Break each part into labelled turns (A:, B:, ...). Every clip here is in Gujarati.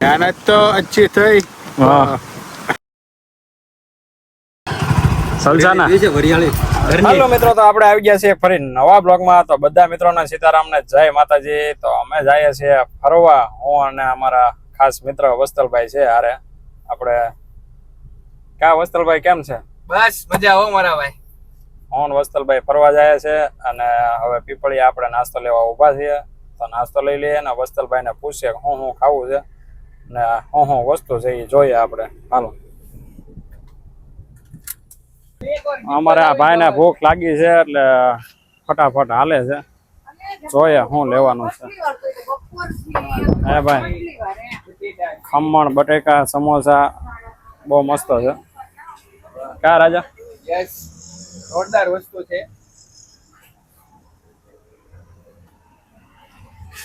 A: મહેનત તો अच्छी થઈ.
B: હા સલસાના હાલો મિત્રો, તો આપણે આવી ગયા છીએ ફરી નવા બ્લોગમાં. તો બધા મિત્રોને સીતારામને જય માતાજી. તો અમે જઈએ છીએ ફરવા, હું અને અમારા ખાસ મિત્ર વસ્તલભાઈ છે. હારે આપણે ક્યાં વસ્તલભાઈ કેમ છે?
A: બસ મજા હો મારા ભાઈ.
B: હું વસ્તલભાઈ ફરવા જાય છે અને હવે પીપળી આપણે નાસ્તો લેવા ઊભા છીએ. તો નાસ્તો લઈ લઈએ અને વસ્તલભાઈને પૂછીએ હું ખાવું છે ને હું વસ્તુ છે એ જોઈએ આપણે. હાલો, અમારે આ ભાઈને ભૂખ લાગી છે એટલે ફટાફટ હાલે છે. જોઈએ શું લેવાનું છે. હે ભાઈ, ખમણ, બટેકા, સમોસા બહુ મસ્ત છે. ક્યાં રાજા?
A: યસ, જોરદાર વસ્તુ છે.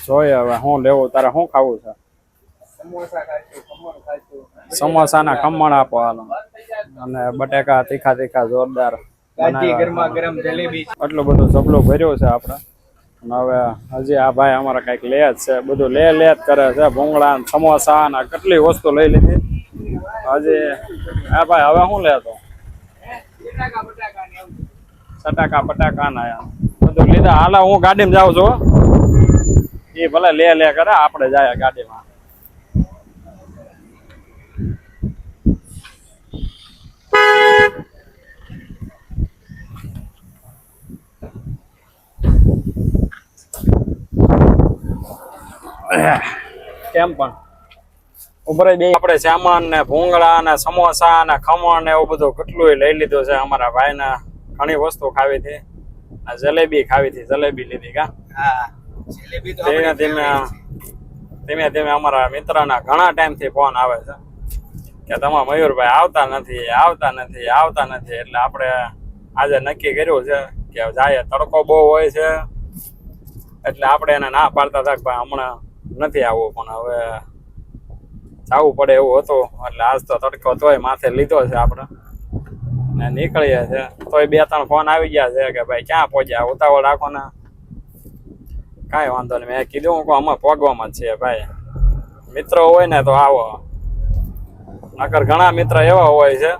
B: જોઈએ હવે શું લેવું. તારે શું ખાવું છે?
A: સમોસા ખાઈશું, ખમણ ખાઈશું.
B: સમોસાના ખમણ આપો હાલો, અને બટેકા તીખા તીખા જોરદાર
A: ગાજી ગરમા ગરમ જલેબી.
B: એટલું બધું જબલું ભર્યું છે આપણે. અને હવે હજી આ ભાઈ અમારે કઈક લે જ છે, બધું લે જ કરે છે. ભૂંગળા, સમોસા ને કેટલી વસ્તુ લઈ લીધી હજી. આ ભાઈ હવે શું લેતો? સટાકા બટાકા ના બધું લીધા. હાલ હું ગાડીમાં જાઉં છું. એ ભલે લે કરે, આપણે જાય ગાડીમાં. કેમ પણ ઉભરાઈ બે. આપણે સામાન ને ભૂંગળા ને સમોસા ને ખમણ ને એવું બધું કેટલું લઈ લીધું છે. અમારા ભાઈને ઘણી વસ્તુ ખાવી હતી. જલેબી ખાવી હતી, જલેબી લીધી. કા
A: હા, જલેબી તો
B: ધીમે ધીમે ધીમે અમારા મિત્રના ઘણા ટાઈમથી ફોન આવે છે કે તમારા મયુરભાઈ આવતા નથી. એટલે આપણે આજે નક્કી કર્યું છે કે જાય. તડકો બહુ હોય છે એટલે આપણે એને ના પાડતા હતા કે ભાઈ હમણાં નથી આવવું, પણ હવે જવું પડે એવું હતું. એટલે આજ તો તડકો તોય માથે લીધો છે આપણે ને નીકળીએ છે. તોય 2-3 ફોન આવી ગયા છે કે ભાઈ ક્યાં પહોંચ્યા, ઉતાવળ રાખો ને. કાંઈ વાંધો નહીં, મેં કીધું કે અમે પહોંચવામાં જ છીએ ભાઈ. મિત્રો હોય ને તો આવો, નકર ઘણા મિત્ર એવા હોય છે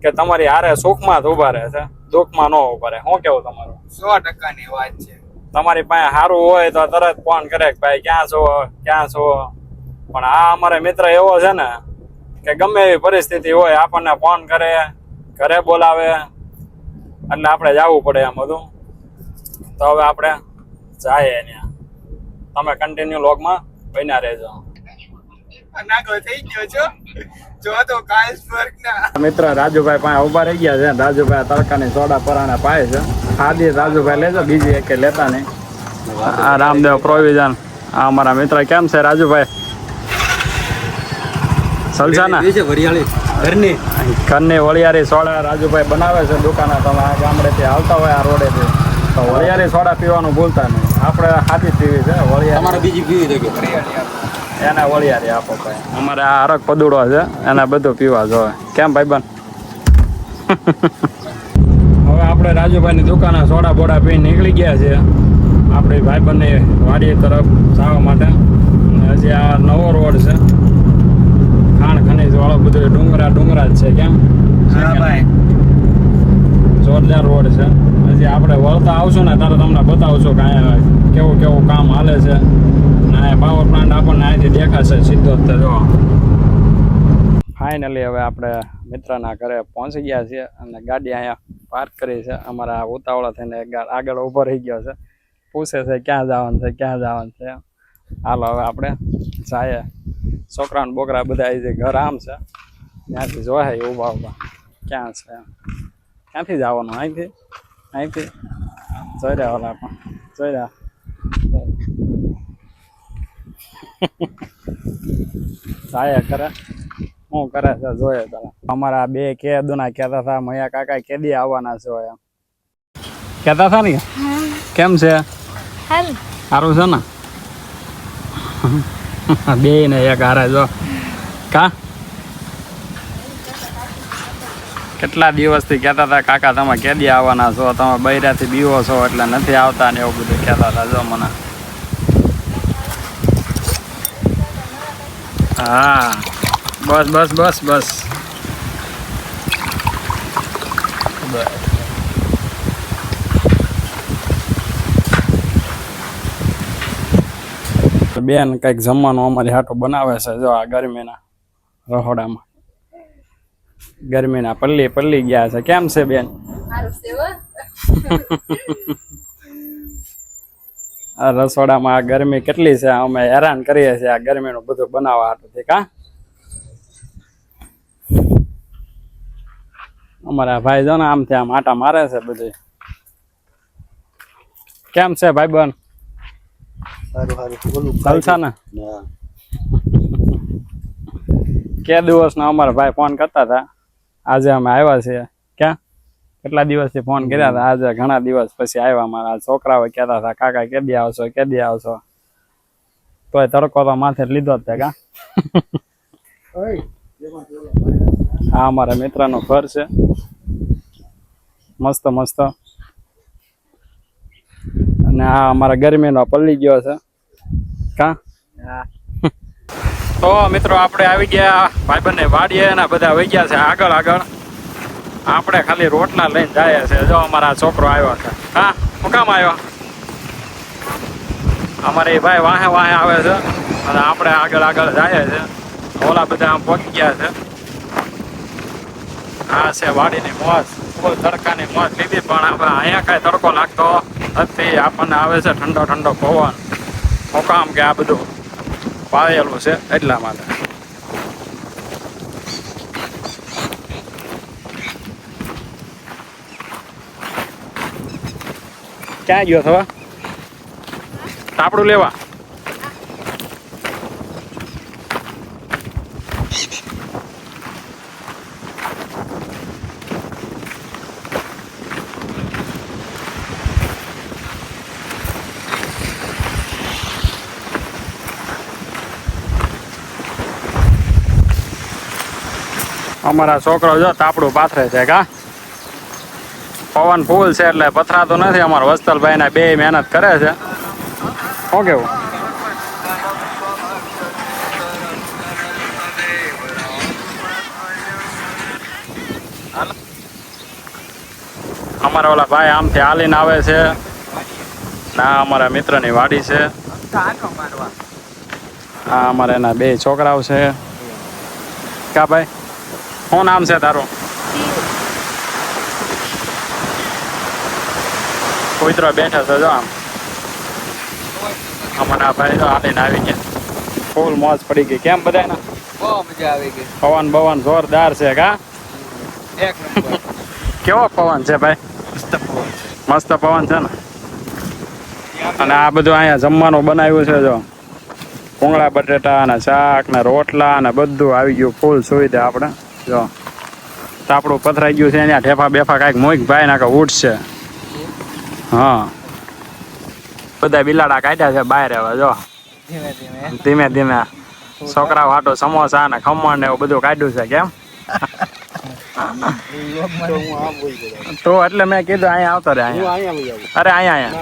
B: કે તમારી હારે સુખમાં જ ઉભા રહે છે, દુઃખમાં ન ઉભા રહે. શું કેવું તમારું?
A: 100% ની વાત છે.
B: તમારી પાસે સારું હોય તો તરત ફોન કરે કે ભાઈ ક્યાં છો. પણ આ અમારે મિત્ર એવો છે ને કે ગમે એવી પરિસ્થિતિ હોય આપણને ફોન કરે, ઘરે બોલાવે, એટલે આપણે જવું પડે એમ બધું. તો હવે આપણે જાય ત્યાં. તમે કન્ટિન્યુ લોગમાં બન્યા રહેજો.
A: નાગો થઈ ગયો છો જો તો કાયસ્બર્ગ ના
B: મિત્ર રાજુભાઈ પાસે ઉભા રહી ગયા છે. રાજુભાઈ તડકાની સોડા પરાણે પાય છે. આદિ રાજુભાઈ લેજો, બીજી એક લેતા નહીં. આ રામદેવ પ્રોવિઝન. આ અમારા મિત્ર કેમ છે રાજુભાઈ? સલસાના ઘરની વળિયારી સોડા રાજુભાઈ બનાવે છે દુકાને. તમે આ ગામડેથી આવતા હોય આ રોડેથી તો વળિયારી સોડા પીવાનું ભૂલતા નહીં. આપણે હાથી પીવી છે વળિયારી. બીજી પીવી છે એને વળિયારી આપો ભાઈ. અમારે આ હરક પદુડો છે, એને બધું પીવા જોવે. કેમ ભાઈબંધ? હવે આપણે રાજુભાઈની દુકાને સોડા બોડા પીને નીકળી ગયા છીએ આપણી ભાઈબંધની વાડી તરફ જવા માટે. હજી આ નવો રોડ છે, ખાણ ખનીજ વાળો, બધું ડુંગરા જ છે. કેમ?
A: હા ભાઈ,
B: જોરદાર રોડ છે. હજી આપણે વળતા આવશું ને ત્યારે તમને બતાવશું કે અહીંયા કેવું કામ હાલે છે. અને પાવર પ્લાન્ટ આપણને અહીંથી દેખાશે સીધો જ. જો ફાઇનલી હવે આપણે મિત્રના ઘરે પહોંચી ગયા છીએ અને ગાડી અહીંયા પાર્ક કરી છે. અમારા ઉતાવળા થઈને આગળ ઊભો રહી ગયો છે, પૂછે છે ક્યાં જવાનું છે. હાલો હવે આપણે જાય. છોકરા ને બોકરા બધા જે ઘર આમ છે ત્યાંથી જોવાય ઊભા ક્યાં છે. ક્યાંથી જવાનું? અહીંથી જોઈ રહ્યા ઓલા પણ જોઈ રહ્યા. જાય કરે શું કરે છે જોઈએ પેલા. અમારા બે કેદુના કહેતા હતા મયા કાકા કેદી આવવાના છો એમ કહેતા હતા ને. કેમ છે? સારું છે ને? બે ને એક હારે જો. કા કેટલા દિવસથી કહેતા હતા કાકા તમે કેદી આવવાના છો, તમે બૈરાથી બીવો છો એટલે નથી આવતા ને એવું બધું કહેતા હતા. જો મને હા બસ બસ બસ બસ બેન કઈક જમવાનું અમારી હાટું બનાવે છે જો આ ગરમીના રહોડામાં ગરમીના પલ્લી પલ્લી ગયા છે કેમ છે બેન આ રસોડામાં આ ગરમી કેટલી છે અમે હેરાન કરીએ છીએ આ ગરમીનું બધું બનાવવા હાટું કા અમારા ભાઈ જો ને આમથી આમ આટા મારે છે બધું કેમ છે ભાઈ બન ચાલશે ને કે દિવસના અમારા ભાઈ ફોન કરતા હતા આજે અમે આવ્યા છીએ ક્યાં કેટલા દિવસથી ફોન કર્યા હતા આજે ઘણા દિવસ પછી આવ્યા મારા છોકરાઓ કહેતા હતા કાકા કેદી આવશો તોય તડકો તો માથે લીધો જ કા હા અમારા મિત્રનું ઘર છે મસ્ત મસ્ત અને આ અમારા ગરમીનો પલ્લી ગયો છે કા તો મિત્રો આપણે આવી ગયા ભાઈબંધને વાડીએ ને બધા વહી ગયા છે આગળ આપણે ખાલી રોટલા લઈને જાય છે જો અમારા છોકરો આવ્યો છે હા હું કામ આવ્યો અમારે ભાઈ વાહે આવે છે અને આપણે આગળ જાય છે ઓલા બધા આમ પહોંચી ગયા છે આ છે વાડીની મોજ ફૂલ તડકાની મોજ લીધી પણ આપણે અહીંયા કાંઈ તડકો લાગતો નથી આપણને આવે છે ઠંડો પવન હું કામ કે આ બધું પાયેલું છે એટલા માટે ક્યાં ગયો થવા તાપડું લેવા અમારા છોકરો જો તાપડું પાથરે છે કા પવન ફૂલ છે એટલે પથરાતો નથી અમારા વસ્તલભાઈ ના બે મહેનત કરે છે શું કેવું અમારા ઓલા ભાઈ આમથી હાલીને આવે છે ના અમારા મિત્રની વાડી છે હા અમારા એના બે છોકરાઓ છે કા ભાઈ શું નામ છે તારું કુતરો બેઠો છે જો આમ અમારા ભાઈ તો હાલીને આવી ગયા ફૂલ મોજ પડી ગઈ કેમ બધાને
A: બહુ મજા આવી ગઈ
B: પવન જોરદાર છે કા
A: એક નંબર
B: કેવો પવન છે ભાઈ મસ્ત પવન છે ને અને આ બધું અહીંયા જમવાનું બનાવ્યું છે જો ભૂંગળા બટેટા અને શાક ને રોટલા ને બધું આવી ગયું ફૂલ સુવિધા આપણે જો તાપડું પથરાઈ ગયું છે અહીંયા ઠેફા બેફા કાંઈક મોઈક ભાઈ નાખે ઉઠશે હા બધા બિલાડા કાઢ્યા છે બહાર હવે જો ધીમે ધીમે છોકરાઓ હાટો સમોસા ને ખમણ ને એવું બધું કાઢ્યું છે કેમ તો એટલે મેં કીધું અહીંયા આવતો રે અહીંયા અરે અહીંયા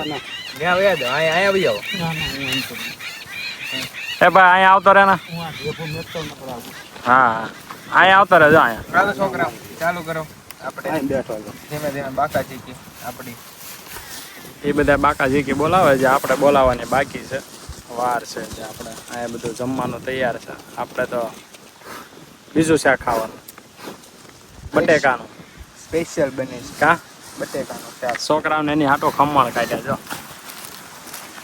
B: એ ભાઈ અહીંયા આવતો રે ને હા અહીંયા આવતો રે જો અહીંયા
A: છોકરા ચાલુ કરો આપણે ધીમે ધીમે બાકા ચીકી આપણી
B: એ બધા બાકા ઝીકી બોલાવે છે આપણે બોલાવવાની બાકી છે વાર છે જે આપણે અહીંયા બધું જમવાનું તૈયાર છે આપણે તો બીજું શાક ખાવાનું બટેકાનું
A: સ્પેશિયલ બને છે
B: કા
A: બટેકાનું શાક
B: છોકરાઓને એની હાટો ખમણ કાઢ્યા જો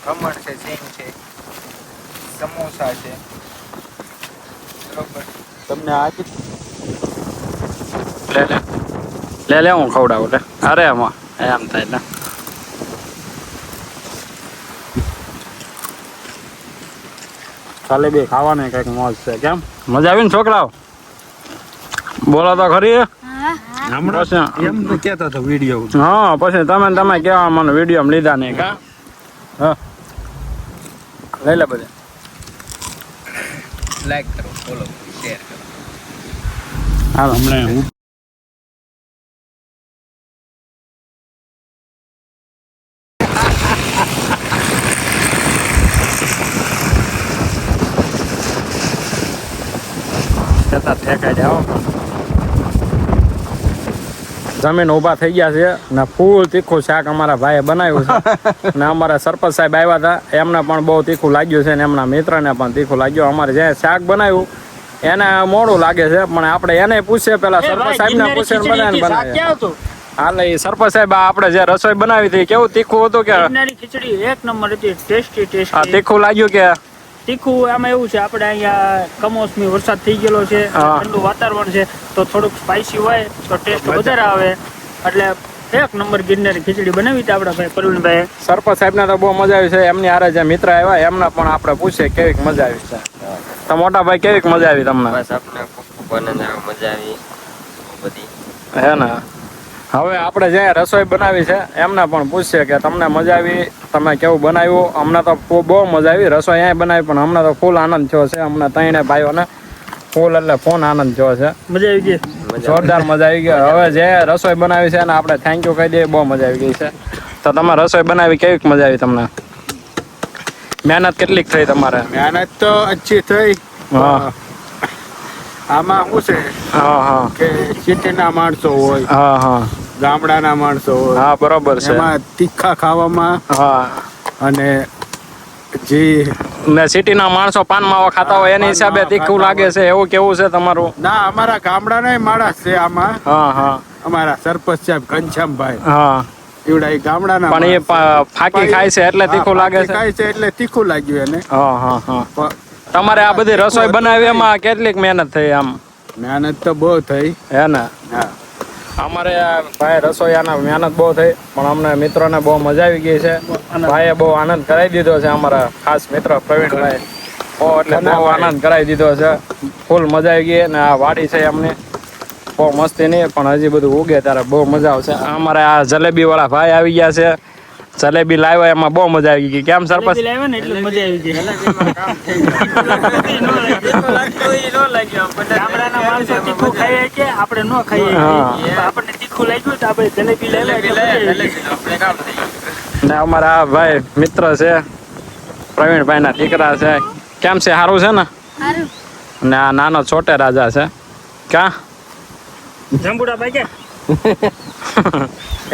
A: ખમણ છે સિંગ છે સમોસા છે બરોબર તમને આજે
B: લે હું ખવડાવું લે અરે એમાં એમ થાય ને ખાલી બે ખાવાની કઈક મોજ છે કેમ મજા આવી ને છોકરાઓ બોલો તો ખરી
A: એમ તો કહેતો હતો વિડીયો
B: હા પછી તમે કેવા મને વિડીયો લીધા નહીં કા હા લઈ લે બધે
A: લાઈક કરો ફોલો શેર કરો
B: હાલ હમણાં જતા ઠેકાઈ જાઓ. જમીન ઊભા થઈ ગયા છે ને ફૂલ તીખું શાક અમારા ભાઈએ બનાવ્યું છે ને અમારા સરપંચ સાહેબ આવ્યા હતા એમને પણ બહુ તીખું લાગ્યું છે ને એમના મિત્રને પણ તીખું લાગ્યું. અમારે જે શાક બનાવ્યું એને મોડું લાગે છે પણ આપણે એને પૂછીએ પેલા સરપંચ સાહેબ ને પૂછે બધાને બનાવે. હાલ એ સરપંચ સાહેબ આપણે જે રસોઈ બનાવી હતી કેવું તીખું હતું કે
C: ખીચડી એક નંબર હતી, ટેસ્ટી.
B: તીખું લાગ્યું કે
C: તીખું આમાં એવું છે આપણે અહીંયા કમોસમી વરસાદ થઈ ગયેલો છે, ઠંડુ વાતાવરણ છે તો થોડુંક સ્પાઈસી હોય તો ટેસ્ટ વધારે આવે એટલે એક નંબર ગિરનારી ખીચડી બનાવી હતી આપણા ભાઈ પ્રવીણભાઈ.
B: સરપંચ સાહેબ ને તો બહુ મજા આવી છે. એમની હારે જે મિત્ર આવ્યા એમને પણ આપણે પૂછીએ કેવી મજા આવી છે. તો મોટા ભાઈ કેવી મજા આવી તમને?
D: બસ આપણે ખૂબ આનંદ આવ્યો, મજા આવી બધી.
B: હે ને હવે આપણે જે રસોઈ બનાવી છે એમને પણ પૂછીએ કે તમને મજા આવી, તમે કેવું બનાવ્યું? અમને તો બહુ મજા આવી. રસોઈ અહીંયા બનાવી પણ અમને તો ફૂલ આનંદ થયો છે. અમને ત્રણે ભાઈઓને ફૂલ એટલે ફોન આનંદ થયો છે.
C: મજા આવી ગઈ,
B: જોરદાર મજા આવી ગઈ. હવે જે રસોઈ બનાવી છે એને આપણે થેન્ક યુ કહી દઈએ. બહુ મજા આવી ગઈ છે. તો તમે રસોઈ બનાવી કેવી મજા આવી તમને? મહેનત કેટલીક થઈ તમારે?
A: મહેનત તો અચ્છી થઈ.
B: હા
A: આમાં શું છે
B: હા
A: કે સિટીના માણસો હોય,
B: હા
A: ગામડાના માણસો હોય,
B: હા બરોબર છે.
A: એમાં તીખા ખાવામાં
B: હા
A: અને જે
B: ને સિટીના માણસો પાન માવા ખાતા હોય એની હિસાબે તીખું લાગે છે એવું કેવું છે તમારું?
A: ના, અમારા ગામડાના માણસ છે આમાં.
B: હા
A: અમારા સરપંચ સાહેબ ઘનશ્યામભાઈ
B: હા
A: એવડા એ ગામડાના
B: પણ એ ફાકી ખાય છે એટલે તીખું લાગે છે.
A: ખાય છે એટલે તીખું લાગ્યું એને.
B: હા તમારે આ બધી રસોઈ બનાવી એમાં કેટલીક મહેનત થઈ? આમ
A: મહેનત તો બહુ થઈ.
B: હે ને
A: હા,
B: અમારે ભાઈ રસોઈયાના મહેનત બહુ થઈ પણ અમને મિત્રોને બહુ મજા આવી ગઈ છે. ભાઈએ બહુ આનંદ કરાવી દીધો છે. અમારા ખાસ મિત્ર પ્રવીણભાઈ એટલે બહુ આનંદ કરાવી દીધો છે. ફૂલ મજા આવી ગઈ ને આ વાડી છે એમની બહુ મસ્તી નહીં પણ હજી બધું ઉગે ત્યારે બહુ મજા આવશે. અમારે આ જલેબી વાળા ભાઈ આવી ગયા છે. જલેબી લાવ્યા એમાં બહુ મજા આવી ગઈ. કેમ સરપંચ?
C: લાવ્યા ને એટલે મજા આવી ગઈ. ગામડાના માણસો તીખું ખાઈએ કે આપણે ન ખાઈએ, આપણને તીખું લાગ્યું તો આપણે જલેબી લાવ્યા.
B: ને અમારા આ ભાઈ મિત્ર છે પ્રવીણભાઈ ના દીકરા છે. કેમ છે? સારું છે ને? ને આ નાનો છોટે રાજા છે. ક્યાં
C: જંબુડા ભાઈ કે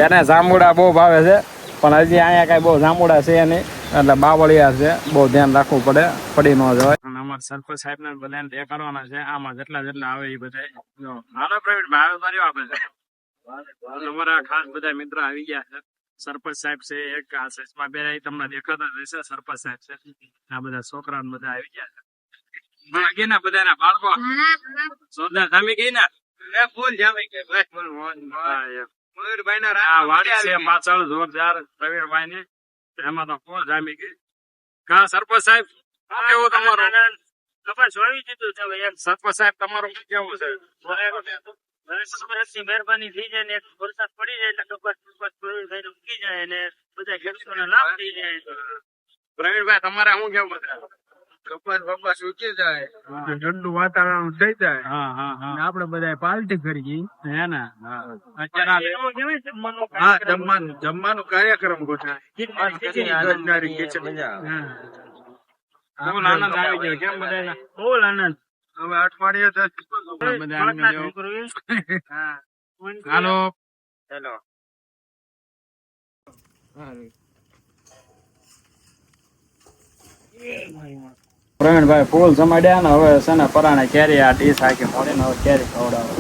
B: એને જાંબુડા બહુ ભાવે છે પણ હજી અહીંયા કઈ બહુ જાંબુડા છે નહીં એટલે બાવળિયા છે. બહુ ધ્યાન રાખવું પડે, પડી ન જવાય. અમારા સરપંચ સાહેબ ને બધાને દેખાડવાના છે. આમાં જેટલા આવે એ બધા હાલો પ્રવીણભાઈ આવે આપે છે. અમારા ખાસ બધા મિત્ર આવી ગયા છે. સરપંચ સાહેબ છે, એક આ સચમા બેન તમને દેખાતા રહેશે. સરપંચ સાહેબ છે, આ બધા છોકરા બધા આવી ગયા છે. બાકી ના બધા બાળકો સોદા જામી ગઈ ને ફૂલ જામી ગઈ. પાછળ જોરદાર પ્રવીણભાઈ ની એમાં તો ફૂલ જામી ગઈ. કા સરપંચ સાહેબ કેવું તમારું? સરપંચ સાહેબ તમારું કેવું છે?
C: મહેરબાની થઈ જાય ને વરસાદ પડી જાય એટલે કપાસ પ્રવીણભાઈ ઉગી જાય ને બધા ખેડૂતોને લાભ થઈ જાય.
B: પ્રવીણભાઈ તમારે શું કેવું?
A: કપાસ ઉકી જાય, ઠંડુ વાતાવરણ થઈ જાય. આપડે બધા પાર્ટી કરી
B: હે ને
A: જમવાનું કાર્યક્રમ ગોઠવાય.
B: આનંદ આવી ગયો. કેમ બધા
C: ફૂલ આનંદ.
A: હવે અઠવાડિયે
B: હાલો
D: હેલો.
B: પ્રવીણભાઈ ફૂલ જમાડ્યા ને હવે છે ને પરાણે કેરી આ ડીશ આખી મોડીને હવે કેરી ખવડાવે.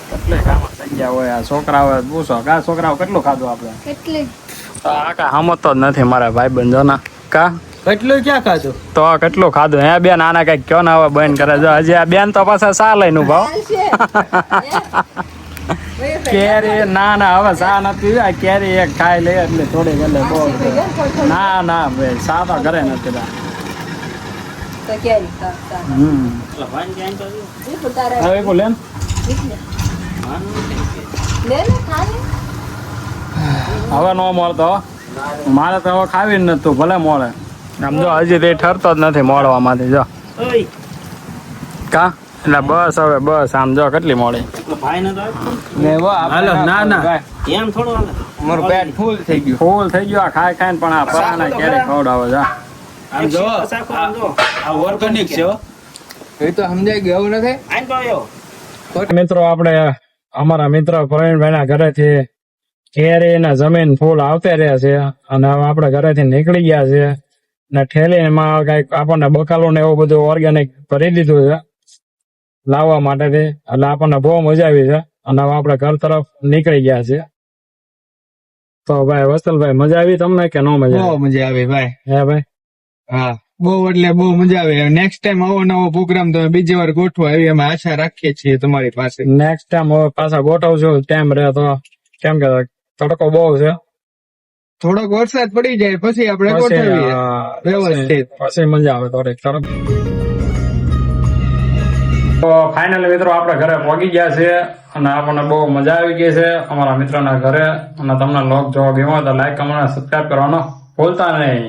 B: કેટલી કામ થઈ ગયા હોય આ છોકરા હવે પૂછો કા છોકરાઓ કેટલું ખાધું આપણે? તો આ કા સમજતો જ નથી મારા ભાઈ બંધો ના. કા
A: કેટલું ક્યાં ખાધું?
B: તો કેટલું ખાધું હે બેન? આના કઈક કયો ને હવે બંધ કરે છે. હજી આ બેન તો પાછા સા લઈને ઉભા. કેરી ના હવે સા નથી. આ કેરી એક ખાઈ લે એટલે થોડી ગલે બહુ. ના ભાઈ સા તો ઘરે નથી. હવે બોલે હવે નો મળતો. મારે તો હવે ખાવી જ નતું. ભલે મળે આમ જો હજી તે ઠરતો જ નથી મળવામાંથી. જો કા એટલે બસ હવે બસ આમ જો કેટલી મોડી.
C: એમ થોડું
D: મારું પેટ ફૂલ થઈ ગયું.
B: ફૂલ થઈ ગયો આ ખાઈ ખાઈને પણ આ પરાણે કેરી ખવડાવે છે.
A: ઓર્ગેનિક છે.
D: એ તો સમજાય ગયું એવું નથી.
B: મિત્રો આપણે અમારા મિત્ર પ્રવીણભાઈ ના ઘરેથી કેરી ને જમીન ફૂલ આવતે રહ્યા છે અને હવે આપણે ઘરેથી નીકળી ગયા છે ને ઠેલીમાં કઈક આપણને બકાલું ને એવું બધું ઓર્ગેનિક ભરી દીધું છે લાવવા માટેથી એટલે આપણને બહુ મજા આવી છે અને હવે આપણે ઘર તરફ નીકળી ગયા છે. તો ભાઈ વત્સલભાઈ મજા આવી તમને કે ન મજા
A: બહુ મજા આવી ભાઈ.
B: હે ભાઈ?
A: હા બહુ એટલે બહુ મજા આવે. નેક્સ્ટ ટાઈમ આવો નવો પ્રોગ્રામ તમે બીજી વાર ગોઠવો એવી અમે આશા રાખીએ છીએ તમારી પાસે.
B: નેક્સ્ટ ટાઈમ હવે પાછા ગોઠવશું ટાઈમ રહે તો, કેમ કે તડકો બહુ છે.
A: થોડોક વરસાદ પડી જાય પછી આપણે ગોઠવીએ વ્યવસ્થિત.
B: પછી મજા આવે થોડીક તરફ. તો ફાઇનલી મિત્રો આપણે ઘરે પહોંચી ગયા છે અને આપણને બહુ મજા આવી ગઈ છે અમારા મિત્રોના ઘરે. અને તમને લોક જોવા ગયો તો લાઈક કમેન્ટ સબસ્ક્રાઇબ કરવાનો ભૂલતા નહીં.